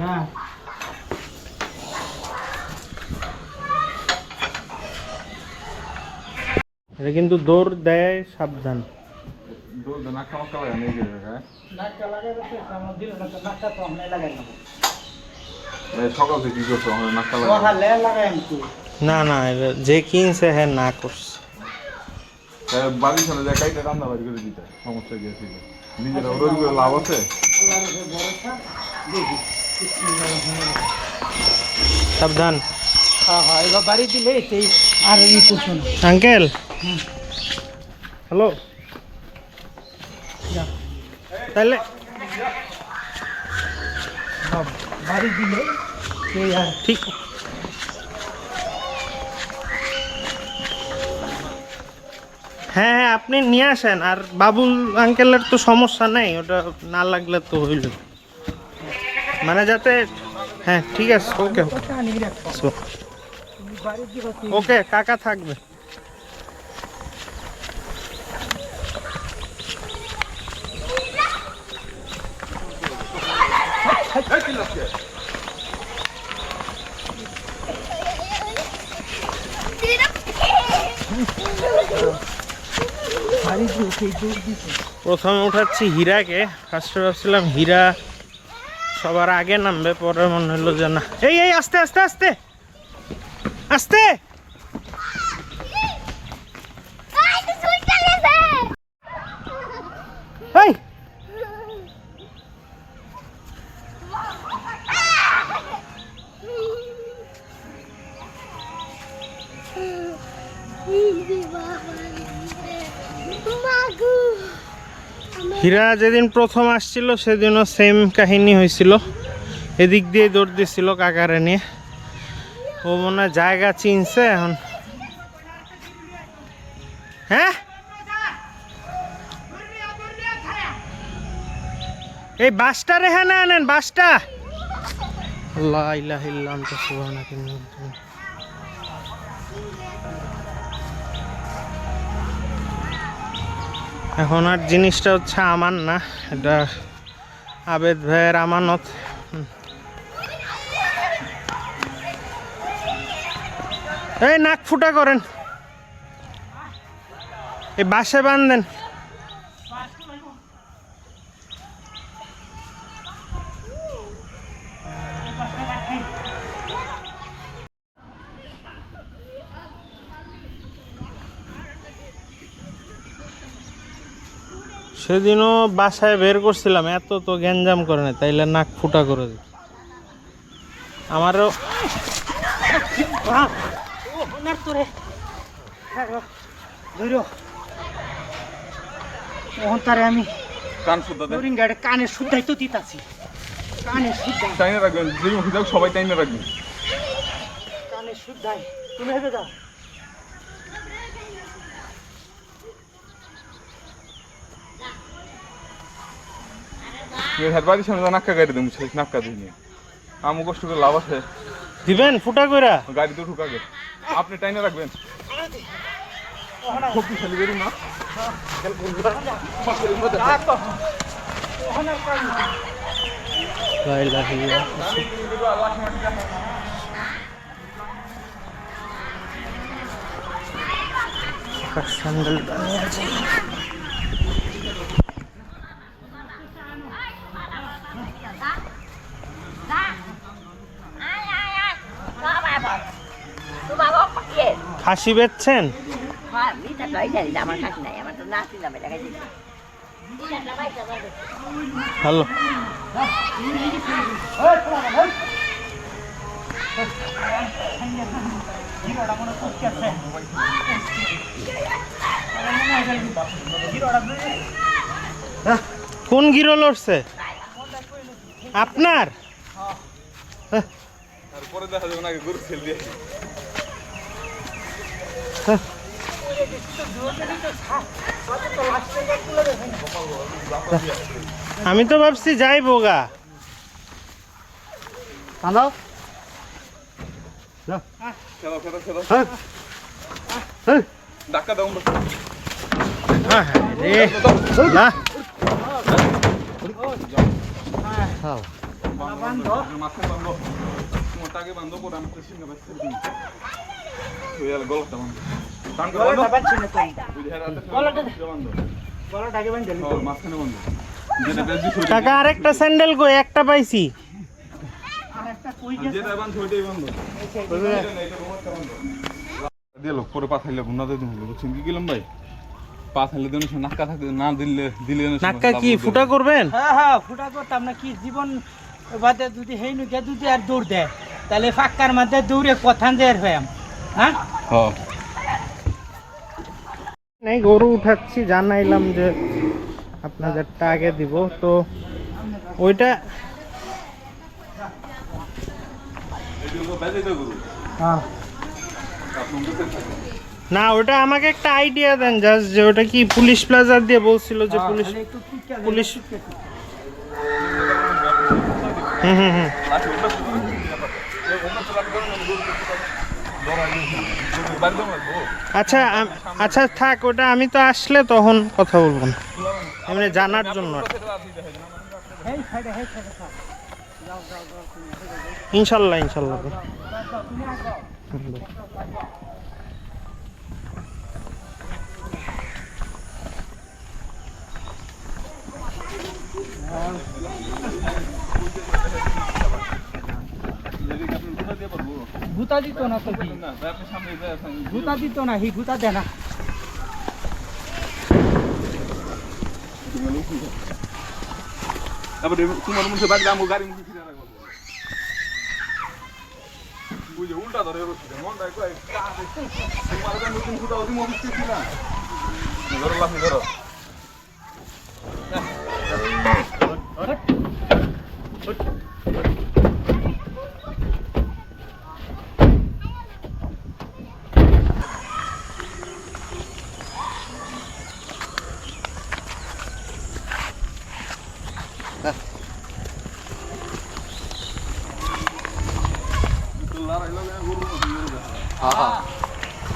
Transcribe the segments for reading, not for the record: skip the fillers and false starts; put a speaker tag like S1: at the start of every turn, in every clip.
S1: হ্যাঁ
S2: এটা কিন্তু দৌড় দেয়, সাবধান।
S3: দৌড় দে নাক্কা মাক্কা লাগানো এই জায়গায়।
S1: নাকটা লাগাইতে আমার দিল না তো নাকটা তো আমি লাগাই না
S3: সকাল থেকে কি করছো আমার নাক্কা
S1: তো
S3: লাগানো?
S1: হালে লাগাই আমি তো
S2: না না, এটা যে কিনছে হ্যাঁ না করছে।
S3: বাড়ির সামনে যায় কাইটা রান্না বাড়ি করে দিতে সমস্যা কি আছে? নিজেরা ওদের করে লাভ আছে?
S1: আল্লাহর উপর ভরসা দেখি
S2: সাবধান।
S1: হ্যাঁ হ্যাঁ এবার বাড়ি দিলে সেই আর ই করছো না
S2: আঙ্কেল, হ্যালো, তাহলে
S1: বাড়ি দিলে সেই আর
S2: ঠিক। হ্যাঁ হ্যাঁ, আপনি নিয়ে আসেন। আর বাবুল আঙ্কেলের তো সমস্যা নেই, ওটা না লাগলে তো হইল, মানে যাতে। হ্যাঁ ঠিক আছে, ওকে
S1: বাড়ি দিবা
S2: ওকে, কাকা থাকবে।
S1: বাড়ি দিয়ে সেই দৌড় দিছে
S2: প্রথমে উঠাচ্ছি হীরাকে। ফার্স্টে ভাবছিলাম হীরা সবার আগে নামবে, পরে মনে হলো যে না। এই এই আস্তে আস্তে আস্তে আস্তে। এই হীরা যেদিন প্রথম আসছিল সেদিনও সেম কাহিনী হয়েছিল। এদিক দিয়ে দৌড় দিচ্ছিল কাকারে নিয়ে। ও মনে হয় জায়গা চিনছে এখন। হ্যাঁ এই বাসটা রেখে না আনেন, বাসটা। আল্লাহ ইলাহা ইল্লা আনতা সুবহানাকা ইন্নী কুনতু মিনাজ। এখন আর জিনিসটা হচ্ছে আমার না, এটা আবেদ ভাইয়ের আমানত। এই নাক ফুটা করেন, এই বাসে বাঁধেন। সেদিনও বাসায় বের করছিলাম, এত তো গ্যাঞ্জাম করে না, তাইলে নাক ফুটা করে দিই। আমারও
S1: ওনার তোরে ধরো ওহন তারে আমি
S3: কান শুদ্ধ দেন।
S1: ডোরিং গাড়ি কানে শুদ্ধাই তো দিতাছি, কানে শুদ্ধাই
S3: টাইনে রাখবেন, যে মুখে যাও সবাই টাইনে রাখবেন।
S1: কানে শুদ্ধাই। তুমি হেঁটে যাও।
S3: বাড়ির সামনে নাক্কা গাড়ি দেবো, সেই নাক্কা দিয়ে আমু কষ্ট করে লাভ আছে।
S2: দিবেন ফুটা কইরা।
S3: গাড়ি তো ঢুক আগে, আপনি টাইনে রাখবেন। শক্তিশালী বেরুন না।
S2: লা ইলাহা ইল্লাল্লাহ। স্যান্ডেল বানিয়ে আছে। খাসি বেচছেন? হ্যালো, কোন গিরো লড়ছে আপনার?
S3: পরে দেখা যাবে না, গরু ছেল দিয়ে।
S2: আমি তো ভাবছি যাই বোগা।
S1: হ্যালো
S3: খেলো খেলো খেলো, ধাক্কা দাও।
S2: রে না
S3: মাথায় বান্ধব তোমার টাকে বান্ধব করে আমি তো সিঙ্গা বাচ্চা দিই ওই আর গলাটা বান্ধব টান করে
S1: গলাটা বাঁধছি না তো।
S3: বুঝে রাতে
S1: গলাটা
S3: বান্ধব
S1: গলাটাকে বাঁধে দিলি।
S3: হ্যাঁ মাঝখানে বান্ধব যেটা বেশি ছুটি
S2: কাকা আরেকটা স্যান্ডেল কই? একটা পাইছি।
S1: আর একটা কই গেছে?
S3: যেটা বান্ধব ওইটাই বান্ধব দিল পরে পাথাইলে গুনা দিয়ে দিল বুঝছেন কি গেলাম ভাই পাথাইলে দেন নাক্কা থাকতে না দিলে
S2: নাক্কা কি ফুটা করবেন?
S1: হ্যাঁ হ্যাঁ ফুটা করতাম না কি জীবন বাদে যদি হেই নুকে যদি আর দৌড় দেয় তাহলে ফাক্কার মধ্যে দৌড়ে কথান দেয় হয়ে হ্যাঁ
S3: হ্যাঁ
S2: নাই গরু উঠাচ্ছি, জানাইলাম যে আপনাদেরটা আগে দিব। তো ওইটা
S3: এগুলো বেজে দাও গুরু
S1: হ্যাঁ
S3: আপনি বুঝতে
S2: না, ওটা আমাকে একটা আইডিয়া দেন জাস্ট, যে ওটা কি পুলিশ প্লাজা দিয়ে বলছিল যে পুলিশ পুলিশ হুম হুম হুম আচ্ছা আচ্ছা থাক, ওটা আমি তো আসলে তখন কথা বলবো না, এমনি জানার জন্য আর কি।
S1: হেই সাইডে থাক।
S2: ইনশাল্লাহ ইনশাল্লাহ।
S1: তুমি আসো। গুতা দিত না তো কি গুতা দিত না হি গুতা দে না
S3: তারপরে তোমার মুখে বাদ দাম গাড়ি মুখে ফিরে রাখবো বুঝে উল্টা ধরে রসি মন রাখ কই তোমার কাছে নতুন ফুটা ওদি মুখে ছিল না ধরো লাফি ধরো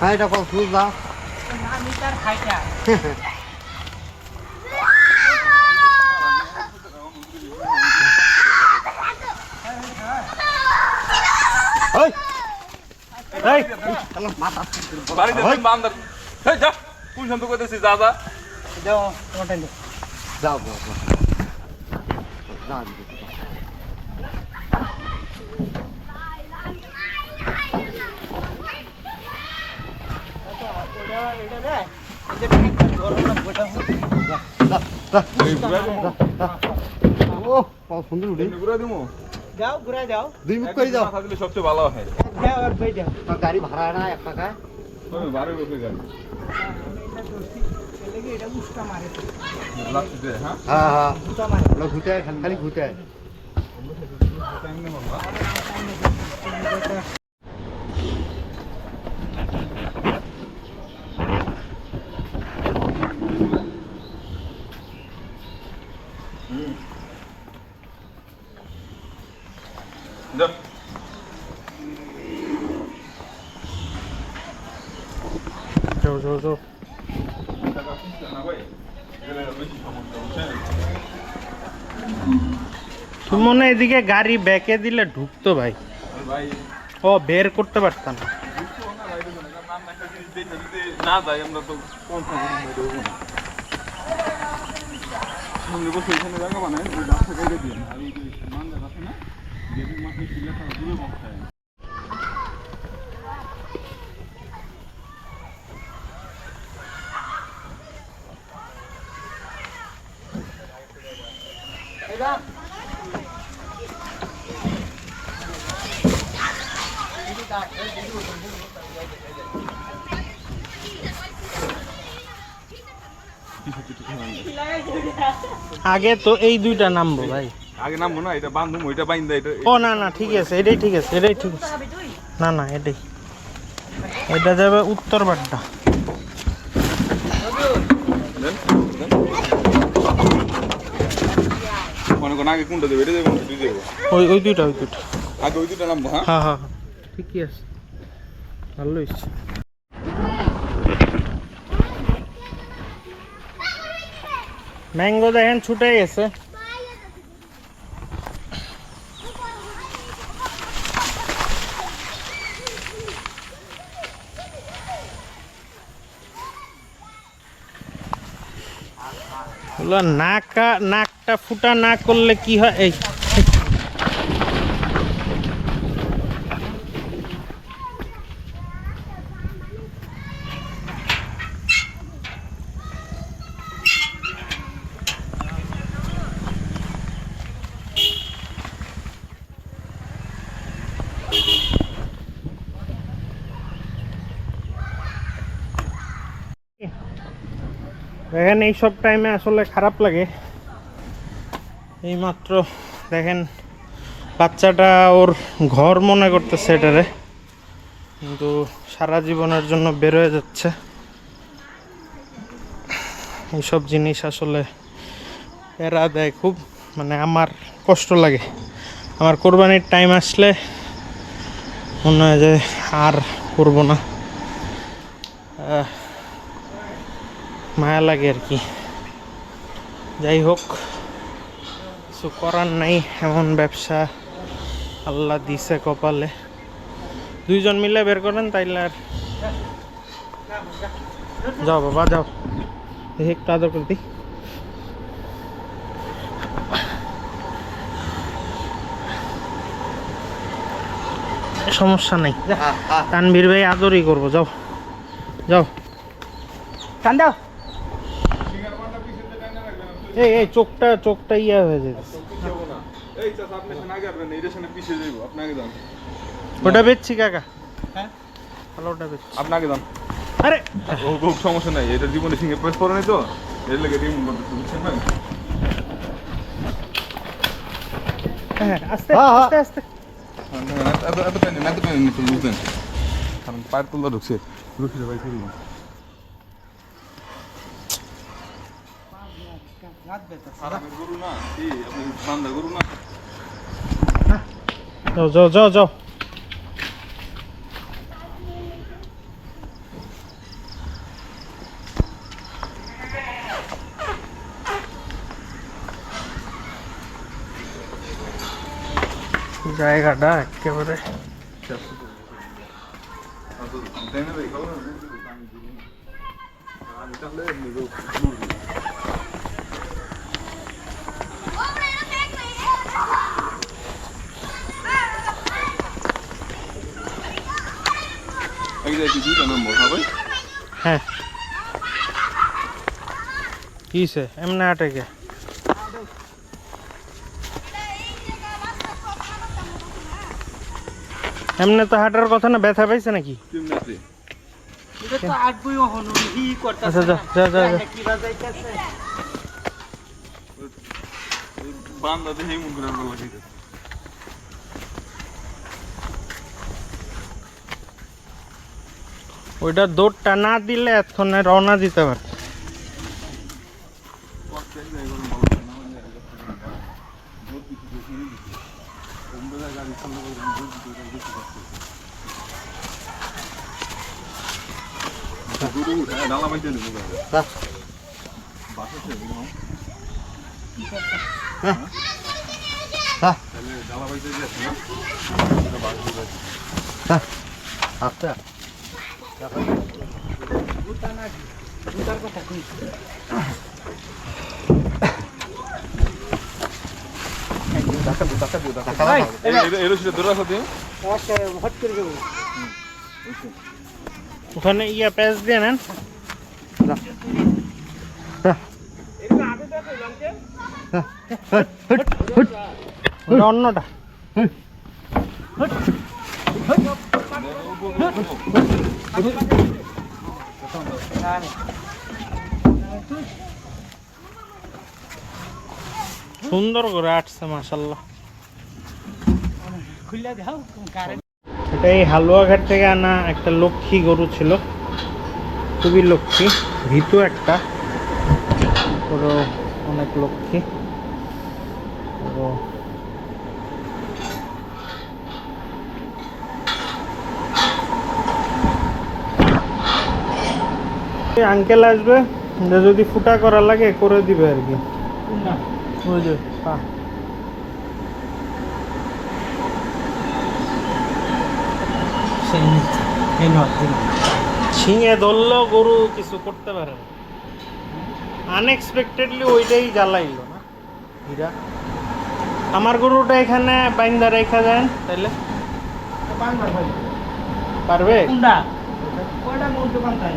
S4: হ্যাঁ এটা কত সুবিধা
S1: না মিটার খাইটা
S2: ওই এই
S3: বাড়িতে বান্দর এই যা কোন শান্ত কইতেছিস যা যা
S1: দাও ওটা দাও
S4: যাও যাও
S1: এটা দে এটা গরম না গোটা
S3: এই বুড়া দিমু
S4: ও কত সুন্দর উঠে
S3: বুড়া দিমু
S1: যাও ঘুরে যাও
S4: দুই মুখ করে যাও
S3: মাথা দিলে সবচেয়ে ভালো হয়
S1: যাও আর বই দাও
S4: তার গাড়ি ভাড়া না 1 টাকা
S3: ওই বারে বসে গাড়ি
S1: এটা উস্কা মারে
S3: লাগছে দে হ্যাঁ
S4: হ্যাঁ হ্যাঁ
S1: উস্কা মারে
S4: ওরা ঘুটে খালি ঘুটে
S3: যাও
S2: যাও তুমি মনে হয় এদিকে গাড়ি ব্যাকে দিলে ঢুকতো ভাই,
S3: ভাই
S2: ও বের করতে পারতাম না।
S3: না যাই আমরা তো কোন সামনে বসে এখানে জায়গা বানাই ওই রাস্তা করে দিন আর ওই যে মানটা আছে না গেটের মাঠে ছিল তার দূরে বসতে
S2: আগে তো এই দুইটা নামবো ভাই।
S3: আগে নামবো না এটা বান্ধব ওইটা বাইন্দা এটা
S2: ও না না ঠিক আছে, এটাই ঠিক আছে, এটাই ঠিক আছে। না না এটাই, এটা যাবে উত্তর বাড্ডা।
S3: মনে কোন আগে কোনটা দেবে এটা দেবো দুই দেবো
S2: ওই ওই দুইটা
S3: আগে ওই দুটো নামবো হ্যাঁ
S2: হ্যাঁ হ্যাঁ ঠিকই আছে, ভালো হয়েছে। ম্যাঙ্গো দেখেন ছুটে গেছে। ওগুলো নাকটা ফুটা না করলে কি হয়? এই দেখেন এইসব টাইমে আসলে খারাপ লাগে। এইমাত্র দেখেন বাচ্চাটা ওর ঘর মনে করতেছে এটারে, কিন্তু সারা জীবনের জন্য বের হয়ে যাচ্ছে। এইসব জিনিস আসলে প্যারা দেয় খুব, মানে আমার কষ্ট লাগে। আমার কোরবানির টাইম আসলে মনে হয় যে আর করবো না, মায়া লাগে আর কি। যাই হোক, কিছু করার নাই, এমন ব্যবসা আল্লাহ দিছে কপালে। দুইজন মিলে বের করেন তাইলে। আর যাও বাবা যাও, দেখি একটু আদর করে দিই। সমস্যা নাই, তানভীর ভাই আদরই করবো। যাও যাও,
S1: টান দাও।
S2: এই চোখটা ইয়া হয়ে যেতে।
S3: এই চাচা আপনি এখানে আগে আসবেন, এই রেশনে পিছিয়ে যাইবো, আপনি আগে যান।
S2: ওটা বেচছি কাকা,
S1: হ্যাঁ
S2: ভালো ওটা বেচছি।
S3: আপনি আগে যান।
S2: আরে
S3: ও সমস্যা নাই, এটা জীবনে সিঙ্গে প্রেস পড়ে নাই তো, এর লাগে রিমুভ করতেছে, বুঝছেন ভাই?
S2: হ্যাঁ, আস্তে
S4: হ্যাঁ, হ্যাঁ।
S2: আস্তে আস্তে।
S3: এত পেন নিতে বুঝলেন, কারণ পায়ের তুলা ঢুকছে। রুখি ভাই শুরু গরু না, কি আপনি বান্দা গরু না?
S2: যাও যাও যাও যাও। জায়গাটা একেবারে
S3: তাই না ভাই, খাবো না? আমি তাহলে নিজেও
S2: হ্যাঁ কিসে এমনি আটেকে? এমনি তো হাঁটার কথা না, ব্যথা পাইছে নাকি?
S1: এটা তো আটবই হনো হি করতেছে।
S2: আচ্ছা যা যা যা যা।
S1: কি বাজাইতেছে?
S3: বান্দা দেখে মন করে ভালো লাগে।
S2: ওইটা দৌড়টা না দিলে এতক্ষণে রওনা দিতে পারে।
S3: ডালা বাইতে নেবো ডালা বাইতে যাচ্ছে না,
S4: আচ্ছা
S1: দুটার কথা কই। ভাই
S3: এর সেটা ধরে রাখো দিয়ে
S1: ওকে হট করে দেব।
S2: ওখানে ইয়া প্যাচ দিয়ে নেন। ওটা অন্যটা। সুন্দর করে আটছে মাশাল্লাহ।
S1: খুলে দাও কারেন্ট।
S2: এটা এই হালুয়াঘাট থেকে আনা একটা লক্ষ্মী গরু ছিল, খুবই লক্ষ্মী, ভীতু একটা, পুরো অনেক লক্ষ্মী। আঙ্কেল আসবে, যদি ফুটা করা লাগে করে দিবে আর কি। ওই যে ছিঁড়ে ধরলেও গরু কিছু করতে পারে না। আনএক্সপেক্টেডলি ওইটাই জ্বালাইলো না হীরা। আমার গরুটা এখানে বাইন্দা রেখা যায় তাইলে পারবে?
S1: কোনটা কোনটা কোন দোকান তাই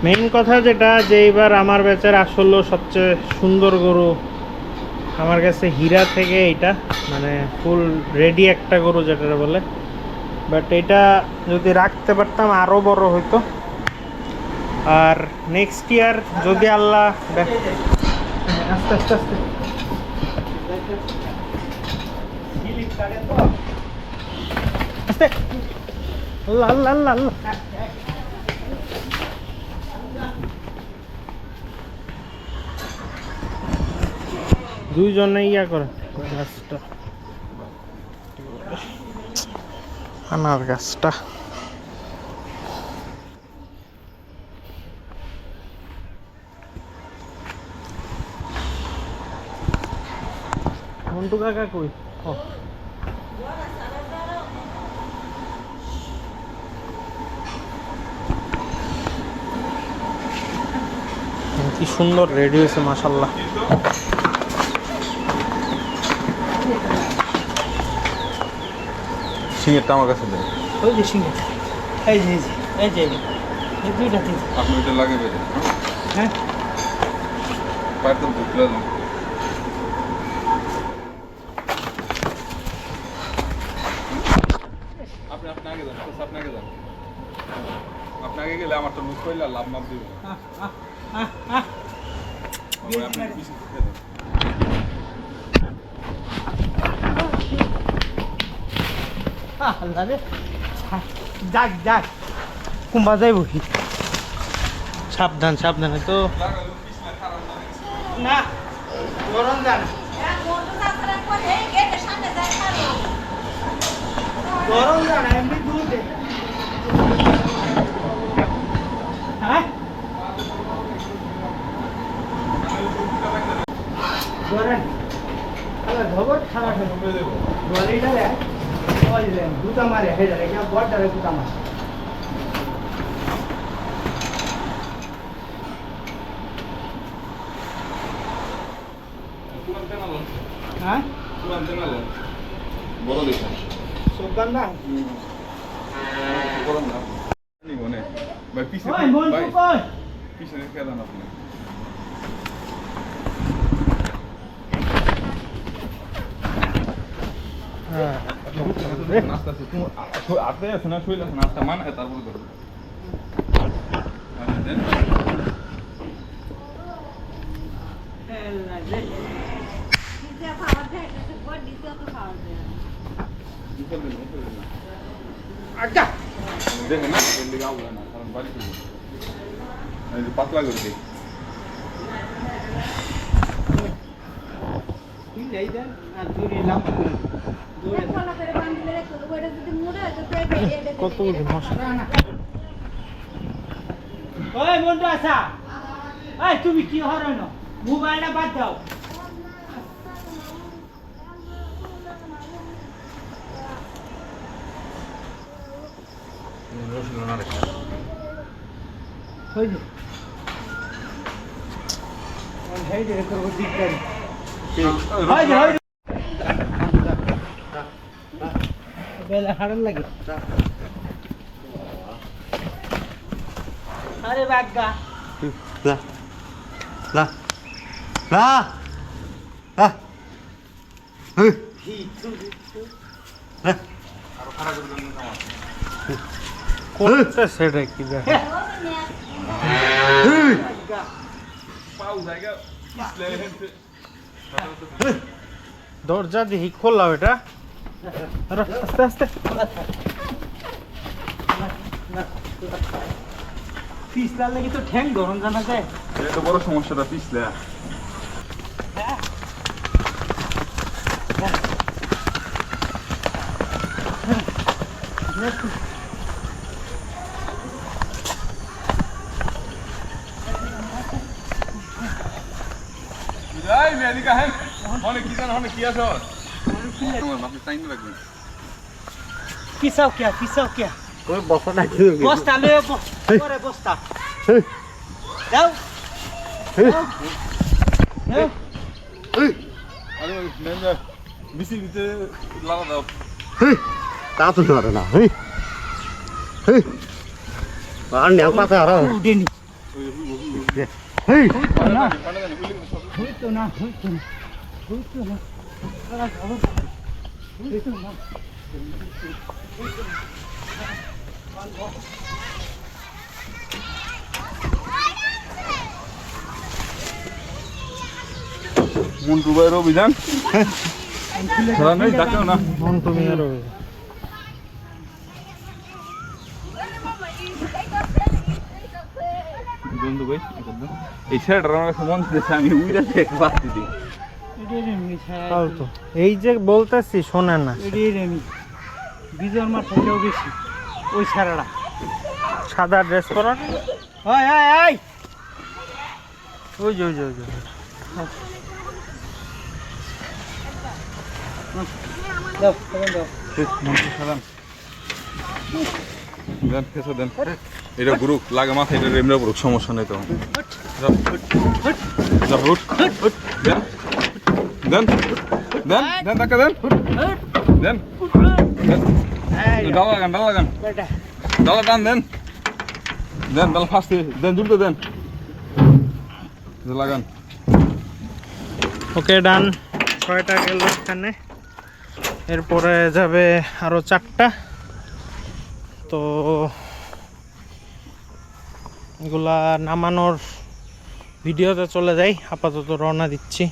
S2: মেইন কথা যেটা যে এবার আমার বেচার আসলে সবচেয়ে সুন্দর গরু আমার কাছে হীরা থেকে এটা, মানে ফুল রেডি একটা গরু যেটা বলে। বাট এটা যদি রাখতে পারতাম আরও বড় হইতো। আর নেক্সট ইয়ার যদি আল্লাহ আস্তে আস্তে আস্তে আস্তে আল্লাহ আল্লাহ আল্লাহ আল্লাহ দুইজনে ইয়া করে গাছটা, আনার গাছটা। মন্টু কাকা কই? ও কি সুন্দর রেডি হয়েছে মাশাআল্লাহ।
S3: সিংয়েরটা আমার কাছে দেন।
S1: ওই যে সিংহে এই যে এই যে এই দুইটা দিন
S3: আপনি ওইটা লাগিয়ে বেঁধে
S1: হ্যাঁ
S3: পায়ের তো ঢুকলে না। আপনি আপনি আগে যান, আপনি আগে যান। আপনি আগে গেলে আমার তো লুক করলে লাভ মাপ দিবে না। আপনি পিছনে ঢুকে দেন।
S1: আল্লাহ রে যাক যাক কুম্বা যাইব কি
S2: সাবধান সাবধানে তো
S3: লাগালো পিছনে খারাপ না।
S1: না গরম জান গরম জান এমনি দুধ দে হ্যাঁ গরম আরে খবর খারাপ
S3: ঢুকে দেবো।
S1: গলিটা রে ওই রে দুটা মারে হেডা রে বড়টা রে দুটা মারে হ্যাঁ
S3: বড় দেখুন
S1: সুগন্ধা
S3: বড় না মনে ভাই পিছনে
S1: ওই মন
S3: ভাই
S1: কই
S3: পিছনে খেলাম আপনি নাস্তা আপনি আছে না শুইলে নাস্তা মানায় তারপর করবো দেন
S1: আচ্ছা
S3: দেখেন না এর লিগে আউলা না কারণ বাড়ি থেকে এই যে পাতলা করে দিই
S1: ঠিক যাই দেন আর দূরে লাম দূরে
S2: কত মশলা
S1: ওই মন্টু আসা এই তুমি কি হরন মোবাইলটা বাদ দাও
S3: রসুন না রেখে
S1: হই যে ওই হেই যে করব ঠিক করি হই যে হই বেলা হারান লাগে আরে বাগা
S4: La. La. La. La. Hey. La.
S3: আর খারাপ করে দেন না
S2: কোনটা সেটা কি দেখে
S4: Hey.
S3: পাউ জায়গা পিছলে হেনতে
S2: দরজা দেখি খোলা এটা আরে আস্তে আস্তে
S1: পিছলা লাগি তো ঠ্যাং গরম জানা যায়
S3: এটা তো বড় সমস্যাটা পিছলে যাই মেদিকা হ্যাঁ অনেক কি জানো অনেক কি আছে আপনি টাইম রাখবেন
S1: পিছাও কিয়া
S4: ওই বসা নাই
S1: বস্তা লয়ে পরে বস্তা যাও যাও
S3: আরে নেন না বিসি ভিতরে লাগা দাও
S4: তা তো ধরে না হেই হেই আর নেও পাতা আর
S1: উডেনি
S4: হেই
S1: হইতো না
S3: মন্টু ভাইয়ের অভিযান খেলা নেই ডাকেও না
S2: মন তুমি আর
S3: বন্ধু ভাই এই ছেলেটার আমার কাছে মন দিয়েছে আমি উইরা থেকে বাড়তি দিই
S2: ফালতু এই যে বলতেছি শোনে না
S1: বিজয় মার থেকেও বেশি ওই ছাড়াটা
S2: সাদা ড্রেস পরা
S1: ওই
S2: ওই যে
S1: দাও তখন দাও
S3: মন্টু সালাম দেন ফেসে দেন এটা গুরুক লাগে মাথা এটা রেমরা গুরুক সমস্যা নেই তো দেন দেন দেন দেন টাকা দেন দেন ডালা গান ডালা টান দেন দেন ডালা ফার্স্ট দেন দ্রুত দেন লাগান
S2: ওকে ডান 6টা গেল এখানে এরপরে যাবে আরো 4টা তো এগুলা নামানোর ভিডিওতে চলে যাই আপাতত রওনা দিচ্ছি